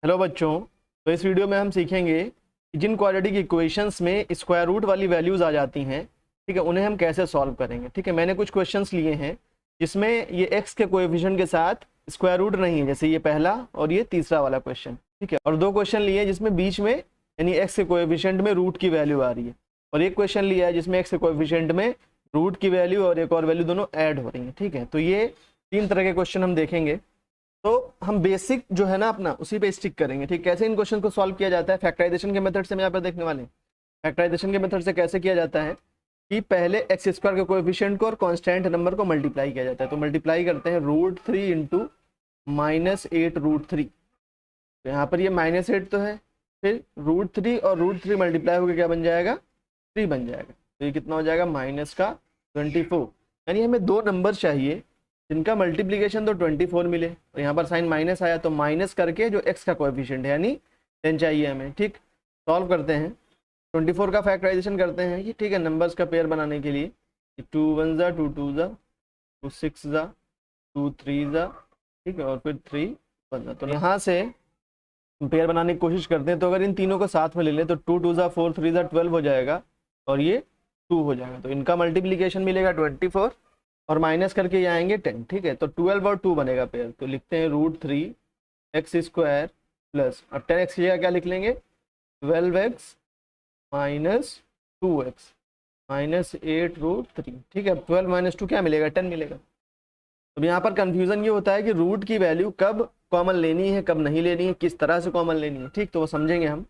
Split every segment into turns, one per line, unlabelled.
Hello बच्चों। तो इस वीडियो में हम सीखेंगे कि जिन क्वाड्रेटिक इक्वेशंस में स्क्वायर रूट वाली वैल्यूज आ जाती हैं, ठीक है, उन्हें हम कैसे सॉल्व करेंगे। ठीक है, मैंने कुछ क्वेश्चंस लिए हैं जिसमें ये एक्स के कोएफिशिएंट के साथ स्क्वायर रूट नहीं है, जैसे ये पहला और ये तीसरा वाला क्वेश्चन। ठीक है, और दो क्वेश्चन लिए हैं जिसमें बीच में यानी एक्स के कोएफिशिएंट में रूट की वैल्यू आ रही है, और एक क्वेश्चन लिया है जिसमें एक्स के कोएफिशिएंट में रूट की वैल्यू और एक और वैल्यू दोनों ऐड हो रही है। ठीक है, तो ये तीन तरह के क्वेश्चन हम देखेंगे। तो हम बेसिक जो है ना अपना उसी पे स्टिक करेंगे। ठीक, कैसे इन क्वेश्चन को सॉल्व किया जाता है, फैक्टराइजेशन के मेथड से हम यहाँ पर देखने वाले हैं। फैक्टराइजेशन के मेथड से कैसे किया जाता है कि पहले एक्स स्क्वायर के कोएफिशिएंट को और कांस्टेंट नंबर को मल्टीप्लाई किया जाता है। तो मल्टीप्लाई करते हैं √3 इंटू -8√3। तो यहाँ पर ये -8 तो है, फिर √3 और √3 मल्टीप्लाई होकर क्या बन जाएगा, 3 बन जाएगा। तो ये कितना हो जाएगा, -24। यानी हमें दो नंबर चाहिए जिनका मल्टीप्लीकेशन तो 24 मिले, और यहाँ पर साइन माइनस आया तो माइनस करके जो एक्स का कोएफिशिएंट है यानी 10 चाहिए हमें। ठीक, सॉल्व करते हैं, 24 का फैक्टराइजेशन करते हैं कि ठीक है, नंबर्स का पेयर बनाने के लिए 2 1 ज़ा 2 2 ज़ा 2 6 ज़ा 2 3 ज़ा, ठीक है, और फिर 3 1 ज़ा। तो यहाँ से पेयर बनाने की कोशिश करते हैं। तो अगर इन तीनों को साथ में ले लें तो 2 2 ज़ा 4 3 ज़ा 12 हो जाएगा, और ये 2 हो जाएगा। तो इनका मल्टीप्लीकेशन मिलेगा 24 और माइनस करके ये आएंगे 10। ठीक है, तो 12 और 2 बनेगा पेयर। तो लिखते हैं √3 एक्स स्क्वायर प्लस, अब 10x की जगह क्या लिख लेंगे, 12x माइनस 2x माइनस 8√3। ठीक है, 12 माइनस 2 क्या मिलेगा, 10 मिलेगा। अब यहाँ पर कंफ्यूजन ये होता है कि रूट की वैल्यू कब कॉमन लेनी है, कब नहीं लेनी है, किस तरह से कॉमन लेनी है। ठीक, तो वो समझेंगे हम।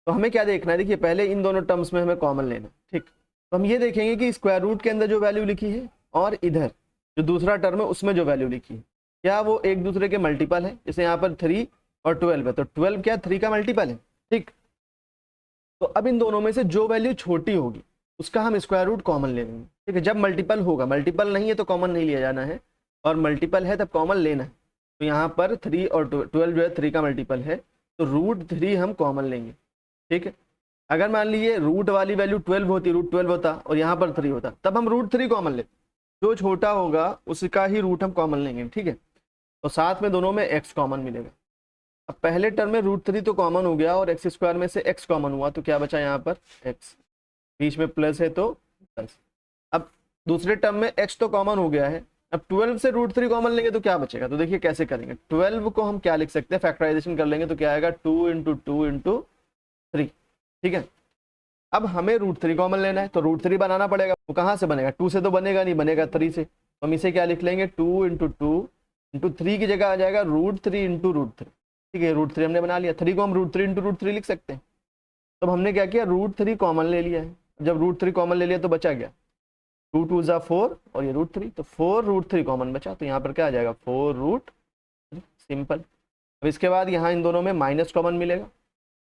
तो हमें क्या देखना है, देखिए पहले इन दोनों टर्म्स में हमें कॉमन लेना है। ठीक, तो हम ये देखेंगे कि स्क्वायर रूट के अंदर जो वैल्यू लिखी है और इधर जो दूसरा टर्म है उसमें जो वैल्यू लिखी है, क्या वो एक दूसरे के मल्टीपल है। जैसे यहाँ पर 3 और 12 है, तो 12 क्या 3 का मल्टीपल है। ठीक, तो अब इन दोनों में से जो वैल्यू छोटी होगी उसका हम स्क्वायर रूट कॉमन ले लेंगे। ठीक है, जब मल्टीपल होगा, मल्टीपल नहीं है तो कॉमन नहीं लिया जाना है, और मल्टीपल है तब कॉमन लेना है। तो यहाँ पर 3 और 12 जो है 3 का मल्टीपल है, तो √3 हम कॉमन लेंगे। ठीक है, अगर मान लीजिए रूट वाली वैल्यू 12 होती, √12 होता और यहाँ पर 3 होता, तब हम √3 कॉमन लेते, जो छोटा होगा उसका ही रूट हम कॉमन लेंगे। ठीक है, तो साथ में दोनों में x कॉमन मिलेगा। अब पहले टर्म में √3 तो कॉमन हो गया और एक्स स्क्वायर में से x कॉमन हुआ, तो क्या बचा यहाँ पर x, बीच में प्लस है तो प्लस। अब दूसरे टर्म में x तो कॉमन हो गया है, अब 12 से √3 कॉमन लेंगे तो क्या बचेगा। तो देखिए कैसे करेंगे, 12 को हम क्या लिख सकते हैं, फैक्टराइजेशन कर लेंगे तो क्या आएगा 2 इंटू 2 इंटू 3। ठीक है, अब हमें √3 कॉमन लेना है तो √3 बनाना पड़ेगा। वो कहाँ से बनेगा, 2 से तो बनेगा नहीं, बनेगा 3 से। तो हम इसे क्या लिख लेंगे, 2 इंटू 2 इंटू 3 की जगह आ जाएगा √3 इंटू √3। ठीक है, √3 हमने बना लिया, 3 को हम √3 इंटू √3 लिख सकते हैं। तो हमने क्या किया, √3 कॉमन ले लिया है। जब √3 कॉमन ले लिया तो बचा गया 2 2 ज़ा 4 और ये √3, तो 4√3 कॉमन बचा, तो यहाँ पर क्या आ जाएगा 4√3, सिंपल। अब इसके बाद यहाँ इन दोनों में माइनस कॉमन मिलेगा।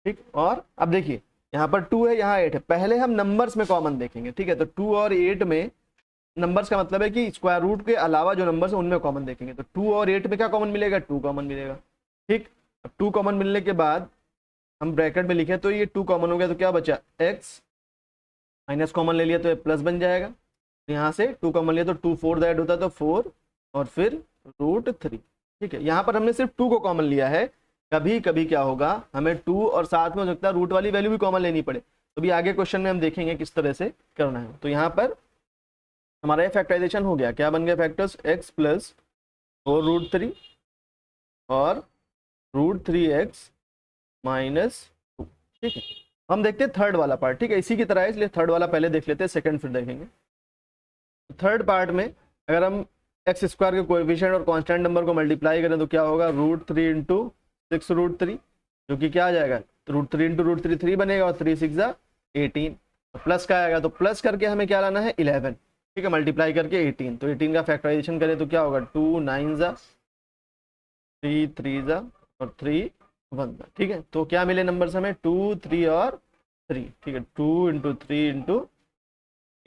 ठीक, और अब देखिए यहाँ पर 2 है, यहाँ 8 है, पहले हम नंबर्स में कॉमन देखेंगे। ठीक है, तो 2 और 8 में नंबर्स का मतलब है कि स्क्वायर रूट के अलावा जो नंबर्स है उनमें कॉमन देखेंगे। तो 2 और 8 में क्या कॉमन मिलेगा, 2 कॉमन मिलेगा। ठीक, अब 2 कॉमन मिलने के बाद हम ब्रैकेट में लिखे तो ये 2 कॉमन हो गया, तो क्या बचा x, माइनस कॉमन ले लिया तो ये प्लस बन जाएगा। यहाँ से 2 कॉमन लिया तो 2 4 ऐड होता है तो 4 और फिर √3। ठीक है, यहाँ पर हमने सिर्फ 2 को कॉमन लिया है, कभी कभी क्या होगा हमें 2 और साथ में हो सकता है रूट वाली वैल्यू भी कॉमन लेनी पड़े। तो भी आगे क्वेश्चन में हम देखेंगे किस तरह से करना है। तो यहाँ पर हमारा ये फैक्टराइजेशन हो गया, क्या बन गया फैक्टर्स, x प्लस 4√3 और √3x माइनस 2। ठीक है, हम देखते हैं थर्ड वाला पार्ट। ठीक है, इसी की तरह है, इसलिए थर्ड वाला पहले देख लेते हैं, सेकंड फिर देखेंगे। थर्ड पार्ट में अगर हम एक्स स्क्वायर के कोएफिशिएंट और कांस्टेंट नंबर को मल्टीप्लाई करें तो क्या होगा, √3 इंटू 6√3, जो कि क्या आ जाएगा, √3 इंटू √3 3 बनेगा और 3 6 ज़ा 18। तो प्लस का आएगा, तो प्लस करके हमें क्या लाना है 11। ठीक है, मल्टीप्लाई करके 18, तो 18 का फैक्टराइजेशन करें तो क्या होगा 2 9 ज़ा 3 3 ज़ा और 3 1 ज़ा। ठीक है, तो क्या मिले नंबर्स हमें 2 3 और 3। ठीक है, 2 इंटू 3 इंटू,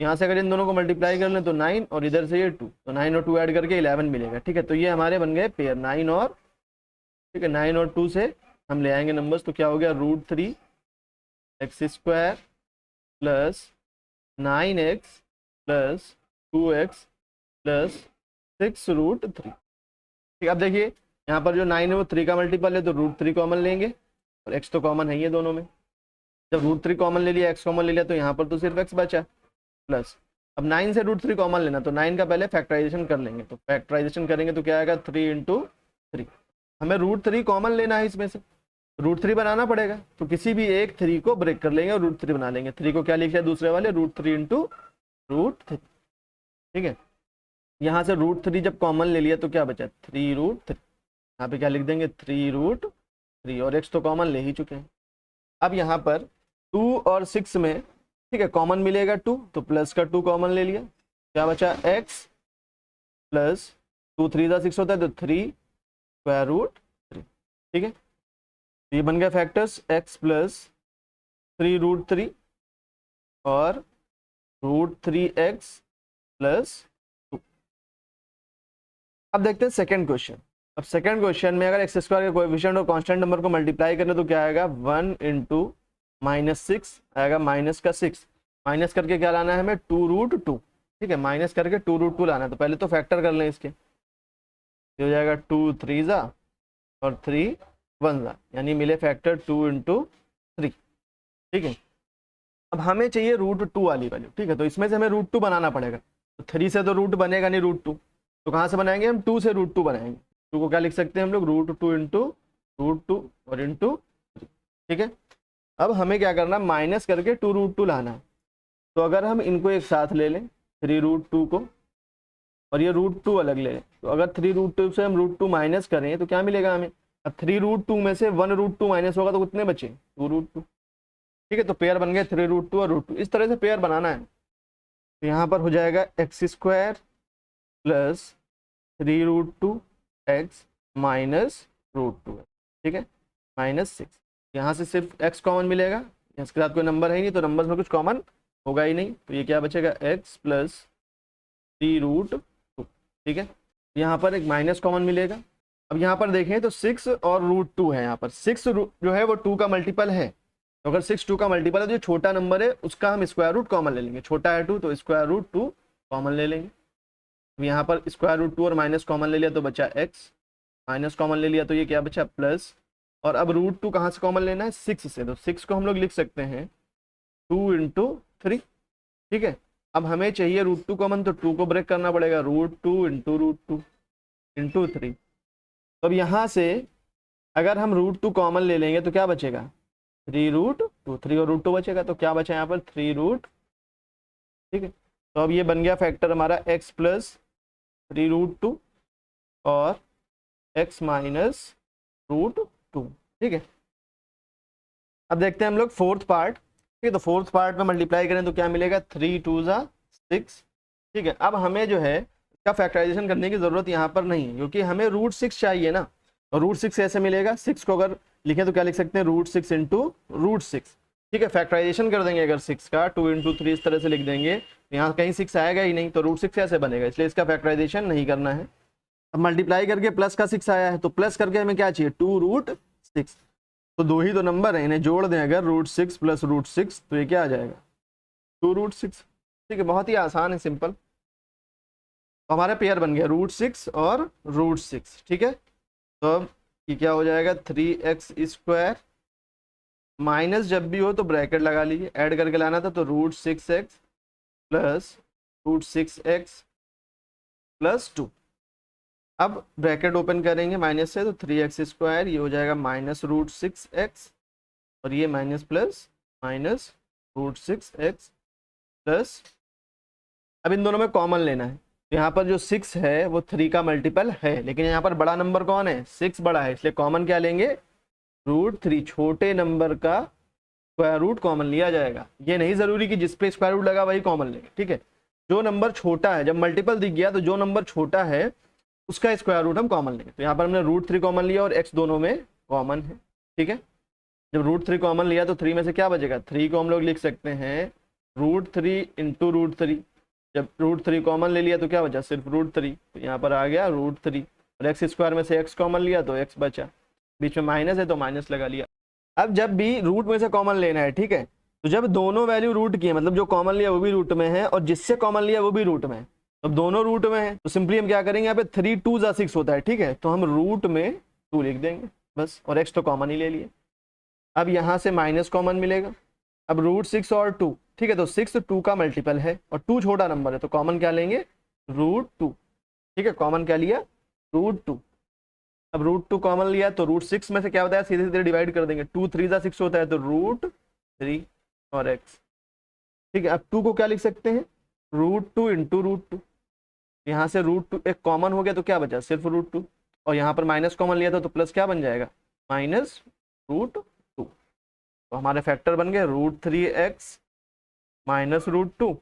यहाँ से अगर इन दोनों को मल्टीप्लाई कर लें तो 9 और इधर से ये 2, तो 9 और 2 ऐड करके 11 मिलेगा। ठीक है, तो ये हमारे बन गए पेयर 9 और, ठीक है, 9 और 2 से हम ले आएंगे नंबर्स, तो क्या हो गया √3 x square plus 9x plus 2x plus 6√3। ठीक, अब देखिए यहाँ पर जो 9 है वो 3 का मल्टीपल है, तो √3 कॉमन लेंगे और x तो कॉमन है ही है दोनों में। जब √3 कॉमन ले लिया, x कॉमन ले लिया, तो यहाँ पर तो सिर्फ x बचा प्लस। अब 9 से √3 कॉमन लेना, तो 9 का पहले फैक्टराइजेशन कर लेंगे, तो फैक्टराइजेशन करेंगे तो क्या आएगा 3 × 3। हमें √3 कॉमन लेना है, इसमें से √3 बनाना पड़ेगा, तो किसी भी एक 3 को ब्रेक कर लेंगे और √3 बना लेंगे। 3 को क्या लिखा है दूसरे वाले, √3 × √3, ठीक है। यहाँ से √3 जब कॉमन ले लिया तो क्या बचा 3√3, यहाँ पे क्या लिख देंगे 3√3, और x तो कॉमन ले ही चुके हैं। अब यहाँ पर 2 और 6 में, ठीक है, कॉमन मिलेगा 2, तो प्लस का 2 कॉमन ले लिया, क्या बचा x प्लस 2 3 6 होता है, तो 3√3, ठीक है। ये बन गया फैक्टर्स x प्लस 3√3 और √3x प्लस 2। अब देखते हैं सेकेंड क्वेश्चन। अब सेकेंड क्वेश्चन में अगर एक्स स्क्वायर के कोएफिशिएंट और कांस्टेंट नंबर को मल्टीप्लाई करें तो क्या आएगा 1 × -6 आएगा, माइनस का 6, माइनस करके क्या लाना है हमें 2√2, ठीक है, माइनस करके 2√2 लाना है। तो पहले तो फैक्टर कर लें इसके, हो जाएगा 2 3 और 3 1, यानी मिले फैक्टर 2 × 3, ठीक है। अब हमें चाहिए √2 वाली वैल्यू, ठीक है, तो इसमें से हमें √2 बनाना पड़ेगा। तो 3 से तो रूट बनेगा नहीं √2, तो कहाँ से बनाएंगे हम 2 से √2 बनाएंगे। 2 को क्या लिख सकते हैं हम लोग √2 × √2 और × 3, ठीक है। अब हमें क्या करना, माइनस करके 2√2 लाना है। तो अगर हम इनको एक साथ ले लें 3√2 को और ये √2 अलग ले लें, तो अगर 3√2 से हम √2 माइनस करें तो क्या मिलेगा हमें, अब 3√2 में से 1√2 माइनस होगा तो कितने बचे 2√2, ठीक है। तो पेयर बन गए 3√2 और √2, इस तरह से पेयर बनाना है। तो यहाँ पर हो जाएगा x² प्लस 3√2x माइनस √2, ठीक है, -6। यहाँ से सिर्फ x कॉमन मिलेगा, इसके साथ कोई नंबर है ही नहीं, तो नंबर में कुछ कॉमन होगा ही नहीं, तो ये क्या बचेगा x प्लस 3√2, ठीक है। यहाँ पर एक माइनस कॉमन मिलेगा। अब यहाँ पर देखें तो 6 और √2 है, यहाँ पर 6 जो है वो 2 का मल्टीपल है, तो अगर 6 2 का मल्टीपल है तो जो छोटा नंबर है उसका हम स्क्वायर रूट कॉमन ले लेंगे, छोटा है 2 तो √2 कॉमन ले लेंगे। यहाँ पर √2 और माइनस कॉमन ले लिया तो बचा x, माइनस कॉमन ले लिया तो ये क्या बचा प्लस, और अब √2 कहाँ से कॉमन लेना है 6 से, तो 6 को हम लोग लिख सकते हैं 2 × 3, ठीक है। अब हमें चाहिए √2 कॉमन, तो 2 को ब्रेक करना पड़ेगा, √2 × √2 × 3। तो अब यहाँ से अगर हम √2 कॉमन ले लेंगे तो क्या बचेगा 3√2, 3 और √2 बचेगा, तो क्या बचा यहाँ पर 3√, ठीक है। तो अब ये बन गया फैक्टर हमारा x प्लस 3√2 और x माइनस √2, ठीक है। अब देखते हैं हम लोग फोर्थ पार्ट, ठीक है। तो फोर्थ पार्ट में मल्टीप्लाई करें तो क्या मिलेगा 3 2 6, ठीक है। अब हमें जो है इसका फैक्टराइजेशन करने की ज़रूरत यहाँ पर नहीं है, क्योंकि हमें √6 चाहिए ना, और √6 ऐसे मिलेगा, 6 को अगर लिखें तो क्या लिख सकते हैं √6 × √6, ठीक है। फैक्टराइजेशन कर देंगे अगर 6 का 2 × 3 इस तरह से लिख देंगे, तो यहाँ कहीं 6 आएगा ही नहीं, तो √6 कैसे बनेगा, इसलिए इसका फैक्टराइजेशन नहीं करना है। अब मल्टीप्लाई करके प्लस का 6 आया है, तो प्लस करके हमें क्या चाहिए 2√6, तो 2 ही तो नंबर है, इन्हें जोड़ दें अगर √6 प्लस √6 तो ये क्या आ जाएगा 2√6, ठीक है। बहुत ही आसान है, सिंपल। तो हमारा पेयर बन गया √6 और √6, ठीक है। तो अब ये क्या हो जाएगा 3x² माइनस जब भी हो तो ब्रैकेट लगा लीजिए, ऐड करके लाना था, तो √6x प्लस √6x प्लस 2। अब ब्रैकेट ओपन करेंगे माइनस से, तो 3x² ये हो जाएगा माइनस √6x और ये minus plus minus √6x plus, अब इन दोनों में कॉमन लेना है। तो यहाँ पर जो 6 है वो 3 का मल्टीपल है, लेकिन यहाँ पर बड़ा नंबर कौन है 6 बड़ा है, इसलिए कॉमन क्या लेंगे √3, छोटे नंबर का स्क्वायर रूट कॉमन लिया जाएगा। ये नहीं ज़रूरी कि जिस पे स्क्वायर रूट लगा वही कॉमन लेंगे, ठीक है। जो नंबर छोटा है, जब मल्टीपल दिख गया तो जो नंबर छोटा है उसका स्क्वायर रूट हम कॉमन लेंगे। तो यहाँ पर हमने √3 कॉमन लिया और x दोनों में कॉमन है, ठीक है। जब √3 कॉमन लिया तो 3 में से क्या बचेगा 3 को हम लोग लिख सकते हैं √3 × √3। जब √3 कॉमन ले लिया तो क्या बचा सिर्फ √3, तो यहाँ पर आ गया √3, और x² में से x कॉमन लिया तो x बचा, बीच में माइनस है तो माइनस लगा लिया। अब जब भी रूट में से कॉमन लेना है, ठीक है, तो जब दोनों वैल्यू रूट की है, मतलब जो कॉमन लिया वो भी रूट में है और जिससे कॉमन लिया वो भी रूट में है, तो दोनों रूट में है तो सिंपली हम क्या करेंगे, यहाँ पे 3 2 जा 6 होता है, ठीक है, तो हम रूट में 2 लिख देंगे बस, और x तो कॉमन ही ले लिए। अब यहाँ से माइनस कॉमन मिलेगा, अब रूट 6 और 2, ठीक है, तो 6 2 का मल्टीपल है और 2 छोटा नंबर है तो कॉमन क्या लेंगे, रूट 2, ठीक है, कॉमन क्या लिया, रूट 2। अब रूट 2 कॉमन लिया तो रूट 6 में से क्या होता है, सीधे सीधे डिवाइड कर देंगे, 2 3 जा 6 होता है तो रूट 3 और x, ठीक है। अब 2 को क्या लिख सकते हैं, रूट 2 इंटू रूट 2, यहाँ से रूट 2 एक कॉमन हो गया तो क्या बचा, सिर्फ रूट 2, और यहाँ पर माइनस कॉमन लिया था तो प्लस क्या बन जाएगा, माइनस रूट 2। तो हमारे फैक्टर बन गए रूट 3x माइनस रूट 2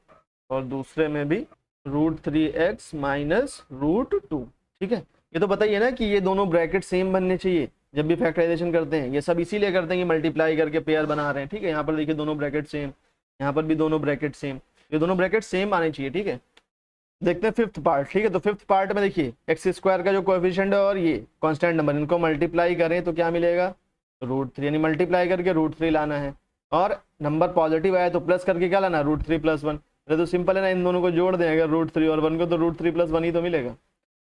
और दूसरे में भी रूट 3x माइनस रूट 2, ठीक है। ये तो बताइए ना कि ये दोनों ब्रैकेट सेम बनने चाहिए जब भी फैक्टराइजेशन करते हैं, ये सब इसीलिए करते हैं कि मल्टीप्लाई करके पेयर बना रहे हैं, ठीक है। यहाँ पर देखिए दोनों ब्रैकेट सेम, यहाँ पर भी दोनों ब्रैकेट सेम, ये दोनों ब्रैकेट सेम आने चाहिए, ठीक है। देखते हैं फिफ्थ पार्ट, ठीक है। तो फिफ्थ पार्ट में देखिए एक्स स्क्वायर का जो कोएफिशिएंट है और ये कांस्टेंट नंबर, इनको मल्टीप्लाई करें तो क्या मिलेगा, रूट 3, यानी मल्टीप्लाई करके रूट 3 लाना है, और नंबर पॉजिटिव आया तो प्लस करके क्या लाना, रूट 3 + 1। अरे तो सिंपल है ना, इन दोनों को जोड़ दें अगर रूट 3 और 1 को, तो रूट 3 + 1 ही तो मिलेगा।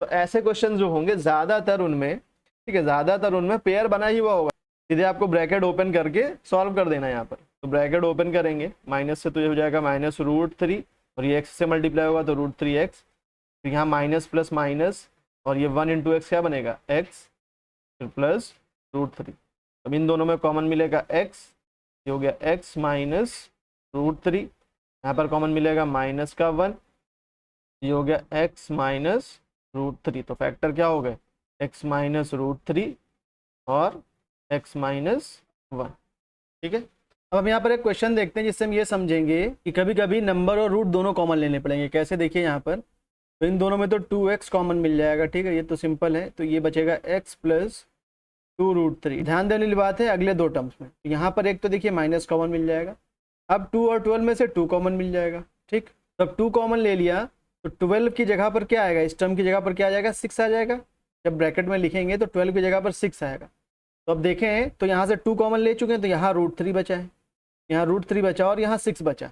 तो ऐसे क्वेश्चन जो होंगे ज़्यादातर उनमें, ठीक है, ज़्यादातर उनमें पेयर बना ही हुआ होगा, सीधे आपको ब्रैकेट ओपन करके सॉल्व कर देना है यहाँ पर। तो ब्रैकेट ओपन करेंगे, माइनस से तो ये हो जाएगा माइनस रूट 3 और ये x से मल्टीप्लाई होगा तो रूट 3x, तो यहाँ माइनस प्लस माइनस और ये 1 × x क्या बनेगा, x फिर प्लस रूट 3। अब इन दोनों में कॉमन मिलेगा x, ये हो गया x माइनस रूट 3, यहाँ पर कॉमन मिलेगा माइनस का 1, ये हो गया x माइनस रूट 3। तो फैक्टर क्या हो गए, x माइनस रूट 3 और x माइनस 1, ठीक है। अब हम यहाँ पर एक क्वेश्चन देखते हैं जिससे हम ये समझेंगे कि कभी कभी नंबर और रूट दोनों कॉमन लेने पड़ेंगे। कैसे, देखिए यहाँ पर, तो इन दोनों में तो 2x कॉमन मिल जाएगा, ठीक है, ये तो सिंपल है, तो ये बचेगा x + 2 रूट 3। ध्यान देने वाली बात है अगले दो टर्म्स में, तो यहाँ पर एक तो देखिए माइनस कॉमन मिल जाएगा, अब 2 और 12 में से 2 कॉमन मिल जाएगा, ठीक। तब 2 कॉमन ले लिया तो 12 की जगह पर क्या आएगा, इस टर्म की जगह पर क्या आ जाएगा, 6 आ जाएगा। जब ब्रैकेट में लिखेंगे तो 12 की जगह पर 6 आएगा। तो अब देखें तो यहाँ से 2 कॉमन ले चुके हैं तो यहाँ रूट 3 बचा है, यहाँ रूट 3 बचा और यहाँ 6 बचा,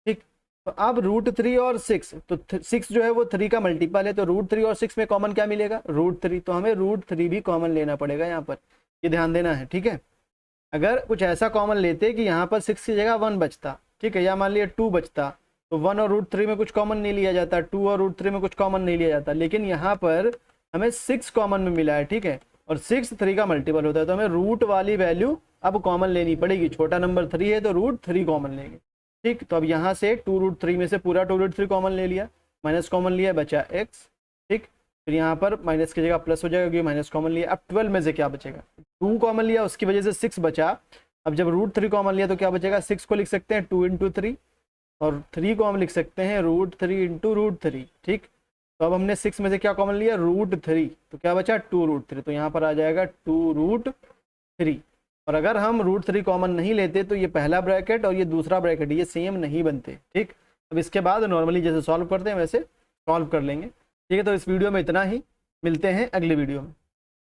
ठीक। तो अब रूट 3 और 6, तो 6 जो है वो 3 का मल्टीपल है, तो रूट 3 और 6 में कॉमन क्या मिलेगा, रूट 3। तो हमें रूट 3 भी कॉमन लेना पड़ेगा यहाँ पर, ये ध्यान देना है, ठीक है। अगर कुछ ऐसा कॉमन लेते कि यहाँ पर 6 की जगह 1 बचता, ठीक है, या मान लिया 2 बचता, तो 1 और रूट 3 में कुछ कॉमन नहीं लिया जाता, 2 और रूट 3 में कुछ कॉमन नहीं लिया जाता, लेकिन यहाँ पर हमें 6 कॉमन में मिला है, ठीक है, और 6 3 का मल्टीपल होता है, तो हमें रूट वाली वैल्यू अब कॉमन लेनी पड़ेगी। छोटा नंबर 3 है तो रूट 3 कॉमन लेंगे, ठीक। तो अब यहाँ से 2 रूट 3 में से पूरा 2 रूट 3 कॉमन ले लिया, माइनस कॉमन लिया, बचा x, ठीक। फिर यहाँ पर माइनस की जगह प्लस हो जाएगा क्योंकि माइनस कॉमन लिया। अब 12 में से क्या बचेगा, 2 कॉमन लिया उसकी वजह से 6 बचा। अब जब रूट 3 कॉमन लिया तो क्या बचेगा, 6 को लिख सकते हैं 2 × 3 और 3 को हम लिख सकते हैं रूट 3 × रूट 3, ठीक। तो अब हमने 6 में से क्या कॉमन लिया, रूट 3, तो क्या बचा 2 रूट 3, तो यहाँ पर आ जाएगा 2 रूट 3। और अगर हम रूट 3 कॉमन नहीं लेते तो ये पहला ब्रैकेट और ये दूसरा ब्रैकेट ये सेम नहीं बनते, ठीक। अब इसके बाद नॉर्मली जैसे सॉल्व करते हैं वैसे सॉल्व कर लेंगे, ठीक है। तो इस वीडियो में इतना ही, मिलते हैं अगले वीडियो में।